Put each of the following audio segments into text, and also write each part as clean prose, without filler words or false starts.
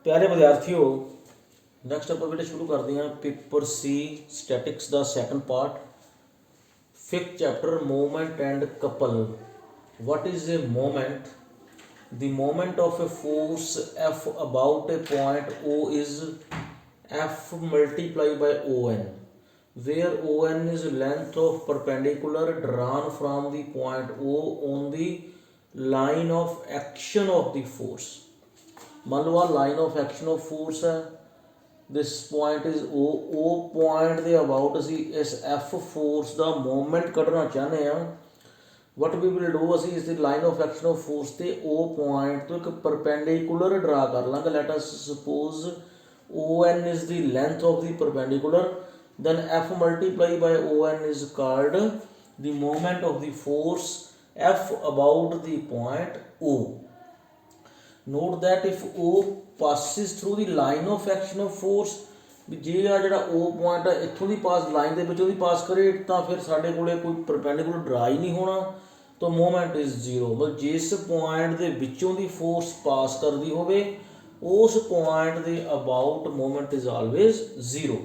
प्यारे विद्यार्थियों, नैक्सट आप बेटे शुरू करते हैं पेपर सी स्टैटिक्स का second part, fifth chapter moment and couple. What is a moment? The moment of a force F about a point O is F multiplied by ON, where ON is length of perpendicular drawn from the point O on the line of action of the force. मान लो line of action of force है, this point is O point ਦੇ about ਅਸੀਂ ਇਸ F force ਦਾ moment ਕੱਢਣਾ ਚਾਹੁੰਦੇ ਹਾਂ। What we will डू असी इस line of action of force से ओ पॉइंट तो एक परपेंडिकुलर ड्रा कर लाँगे। Let us suppose O N is the length of the perpendicular, then F multiply by ON is called the moment of the force F about the point O. Note that if O passes through the line of action of force, ਵੀ ਜੇ ਆ ਜਿਹੜਾ O point ਆ ਇੱਥੋਂ ਦੀ ਪਾਸ line ਦੇ ਵਿੱਚੋਂ ਦੀ ਪਾਸ ਕਰੇ ਤਾਂ ਫਿਰ ਸਾਡੇ ਕੋਲੇ ਕੋਈ ਪਰਪੈਂਡੀਕੂਲਰ ਡਰਾ ਹੀ ਨਹੀਂ ਹੋਣਾ, ਤਾਂ ਮੂਵਮੈਂਟ ਇਜ਼ ਜ਼ੀਰੋ। ਮਤਲਬ ਜਿਸ ਪੁਆਇੰਟ ਦੇ ਵਿੱਚੋਂ ਦੀ ਫੋਰਸ ਪਾਸ ਕਰਦੀ ਹੋਵੇ ਉਸ ਪੁਆਇੰਟ ਦੇ about movement is always zero.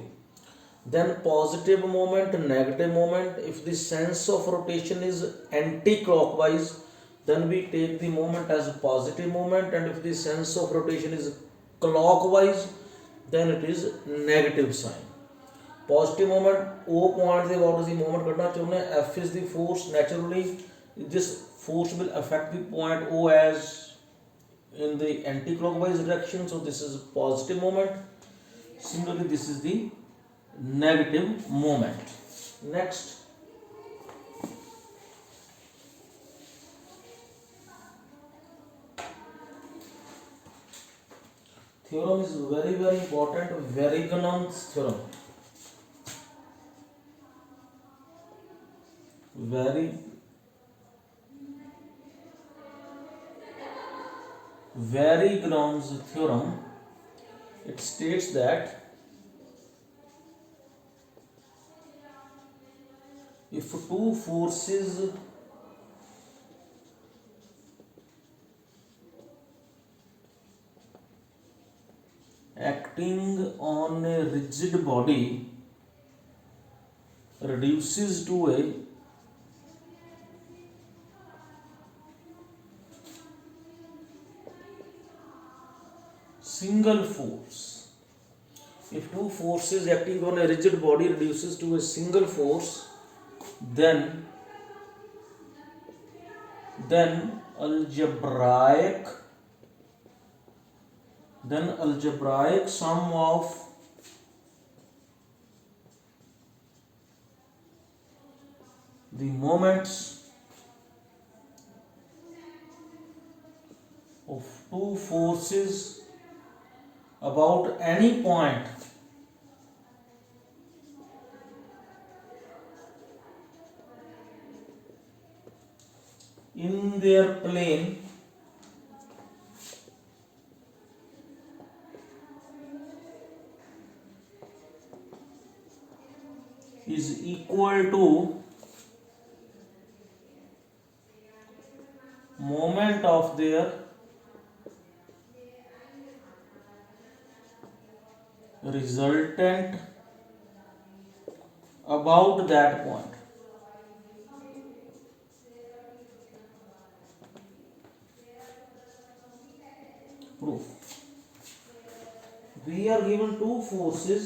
Then positive moment, negative moment. If the sense of rotation is anti-clockwise, then we take the moment as a positive moment, and if the sense of rotation is clockwise, then it is negative sign. Positive moment, O point the about is the moment kadna chahne, F is the force. Naturally this force will affect the point O as in the anti-clockwise direction, so this is a positive moment. Similarly this is the negative moment. Next, theorem is very important, Varignon's theorem. Varignon's theorem, it states that if two forces acting on a rigid body reduces to a single force. If two forces acting on a rigid body reduces to a single force, then algebraic sum of the moments of two forces about any point in their plane is equal to moment of their resultant about that point. Proof. We are given two forces.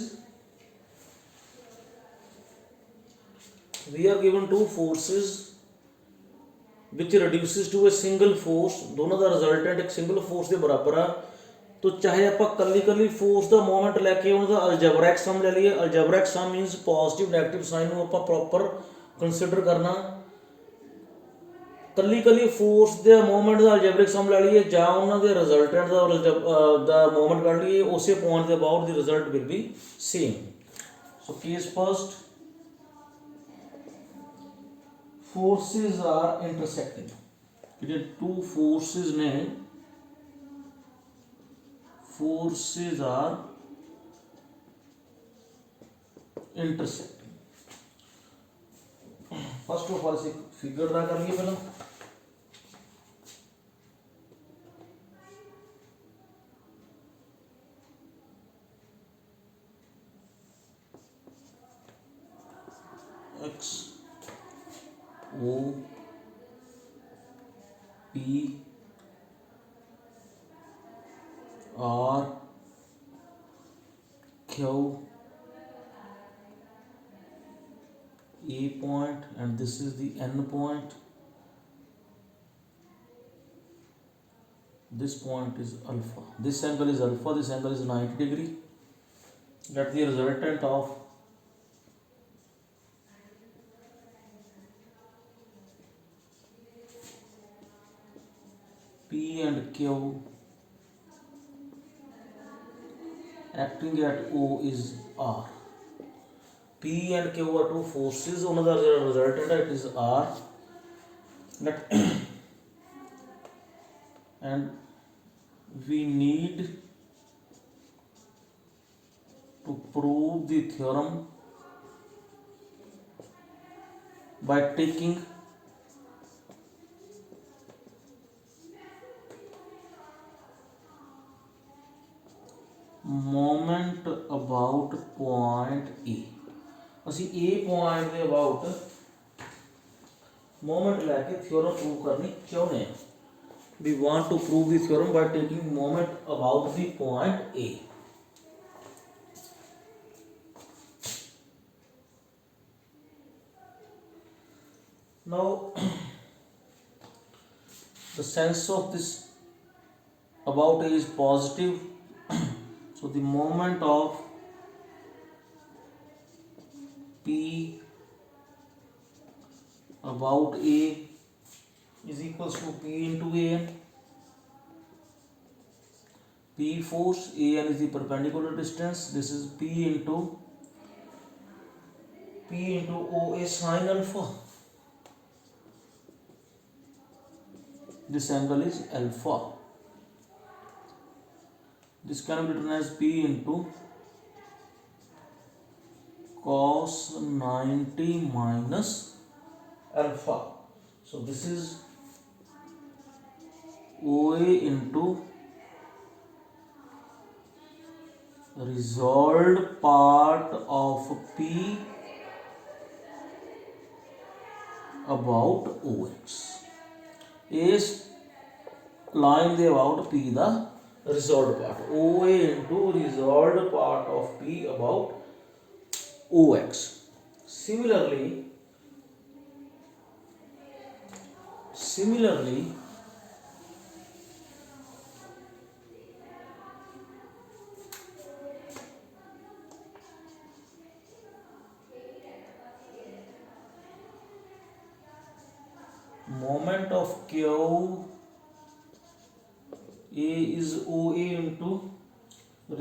which reduces to a single force. दोनों का resultant एक single force के बराबर आ, तो चाहे आप कली force का मोमेंट लैके उनका अलजेब्राइक सम ले लीए। अलजेब्राइक सम मीनस पॉजिटिव नैगेटिव साइन को आप प्रॉपर कंसिडर करना। कली फोर्स के मोमेंट का अलजेब्रिक सम ले लीए या उन्होंने रिजल्टेंट का मोमेंट कढ़ लीए, उस पॉइंट के about the result will be same. So case first, forces are intersecting. जो टू फोर्सेस ने, forces are intersecting. First of all figure draw कर लिए पहला। X O P R Q A point, and this is the N point. This point is alpha. This angle is alpha. This angle is 90 degree. Let the resultant of P and Q acting at O is R. P and Q are two forces. Another resultant, it is R. And we need to prove the theorem by taking moment about point A. ਅਸੀਂ A point ਦੇ about moment ਲੈ ਕੇ theorem prove ਕਰਨੀ ਚਾਹੁੰਦੇ ਹਾਂ. We want to prove the theorem by taking moment about the point A. Now the sense of this about A is positive, so the moment of P about A is equals to P into An. P force, An is the perpendicular distance. This is P into OA sin alpha. This angle is alpha. This can be written as P into cos 90 minus alpha. So this is OA into resolved part of P about OX. Is line the about P the resolved part. OA into resolved part of P about OX. Similarly, moment of Q A is OA into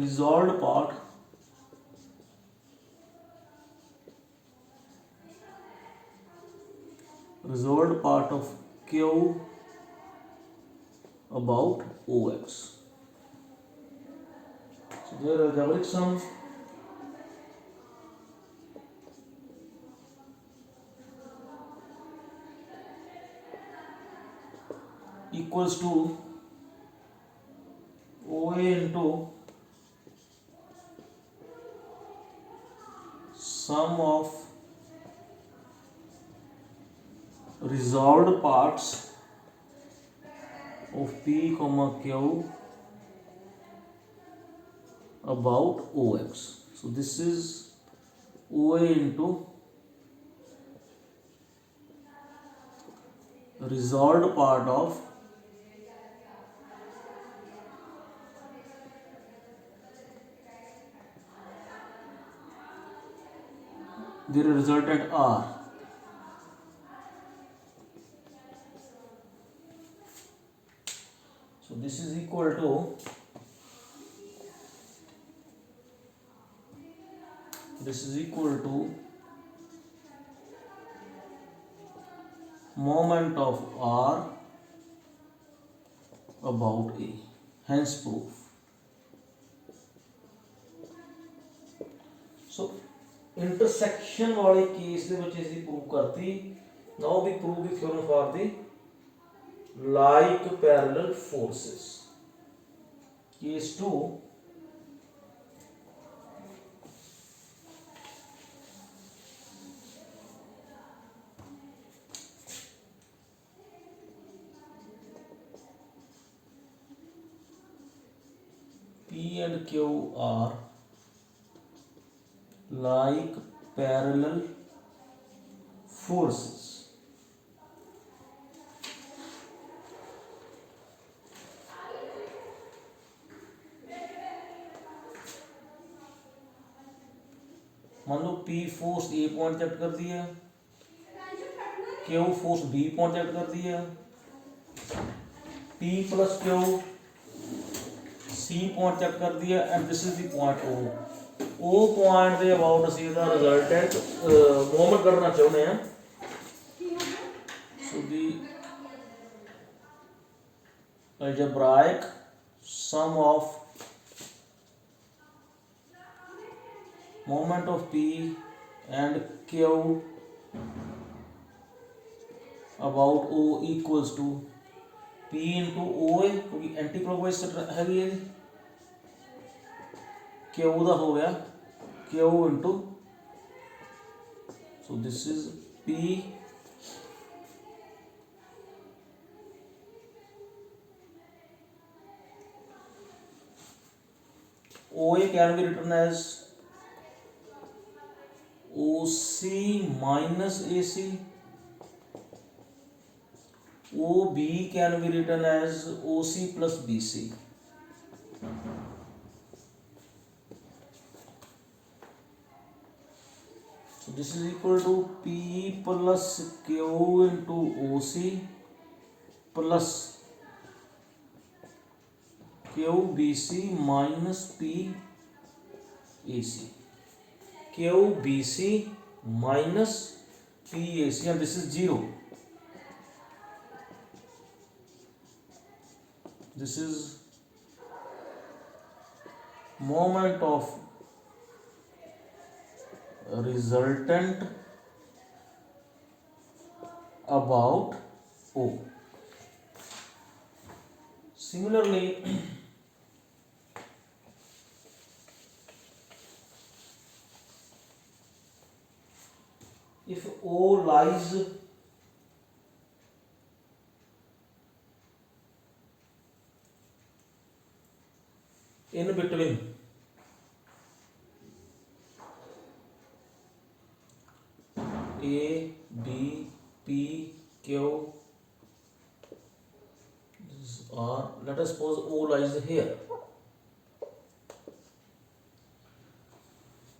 resolved part of Q about OX. So their algebraic sum equals to OA into sum of resolved parts of P comma Q about OX. So this is OA into resolved part of the resultant R. So this is equal to moment of R about A. Hence proof. So intersection वाले case ਦੇ ਵਿੱਚ ਅਸੀਂ prove ਕਰਤੀ. Now we prove the theorem for the like parallel forces. Case 2. P and Q are like parallel forces. मान लो P force A point set कर दिया, Q force B point set कर दिया, P plus Q C point set कर दिया, and this is the point O point के about असी रिजल्टेंट मोमेंट करना चाहते हैं। So the algebraic sum of moment of P and Q about O equals to P into OA, क्योंकि anti clockwise हैगी है, Q का हो गया Q into, so this is P OA can be written as OC minus AC, OB can be written as OC plus BC. So this is equal to P plus Q into OC plus QBC minus PAC. QBC minus PAC, and this is 0. This is moment of resultant about O. Similarly, if O lies in between A, B, P, Q, or let us suppose O lies here.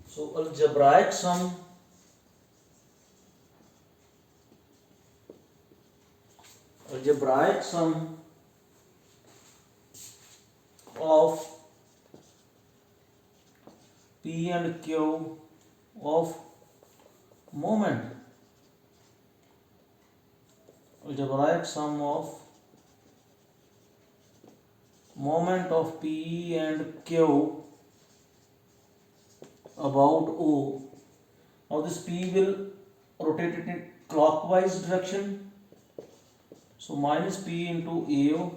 So algebraic sum of P and Q of moment, algebraic sum of moment of P and Q about O. Now this P will rotate it in clockwise direction, so minus P into AO.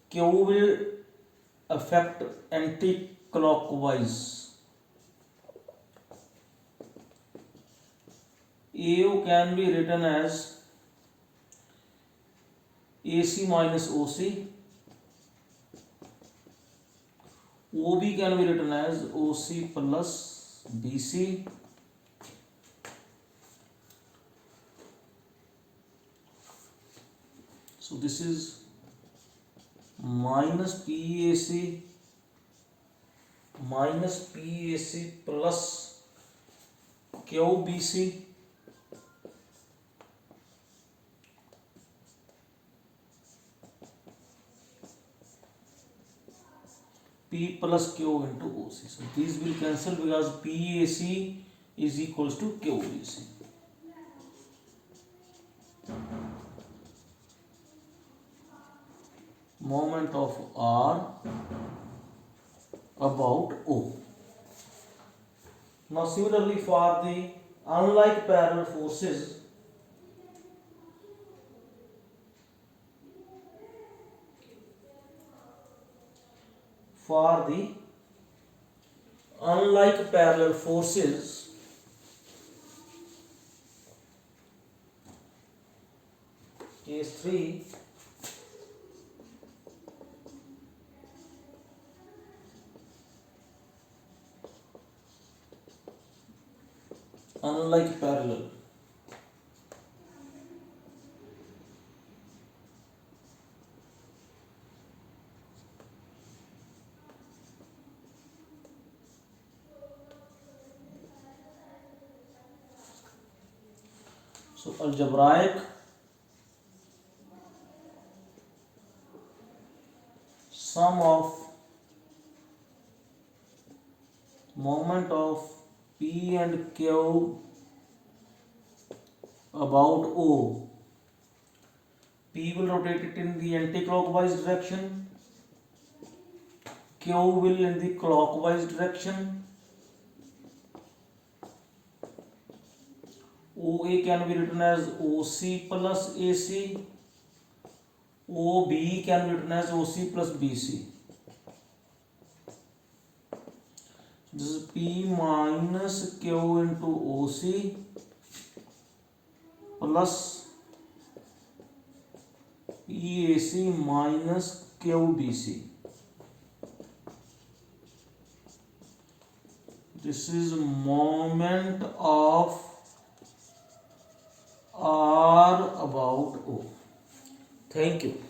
Q will affect anti-clockwise. AO can be written as AC minus OC. OB can be written as OC plus BC. So this is minus PAC plus QBC P plus Q into OC. So these will cancel because PAC is equals to QBC. Moment of R about O. Now similarly for the unlike parallel forces, case 3, unlike parallel. So algebraic sum of moment of P and Q about O. P will rotate it in the anti-clockwise direction, Q will in the clockwise direction. OA can be written as OC plus AC. OB can be written as OC plus BC. This is P minus Q into OC plus PAC minus QBC. This is moment of R about O. Thank you.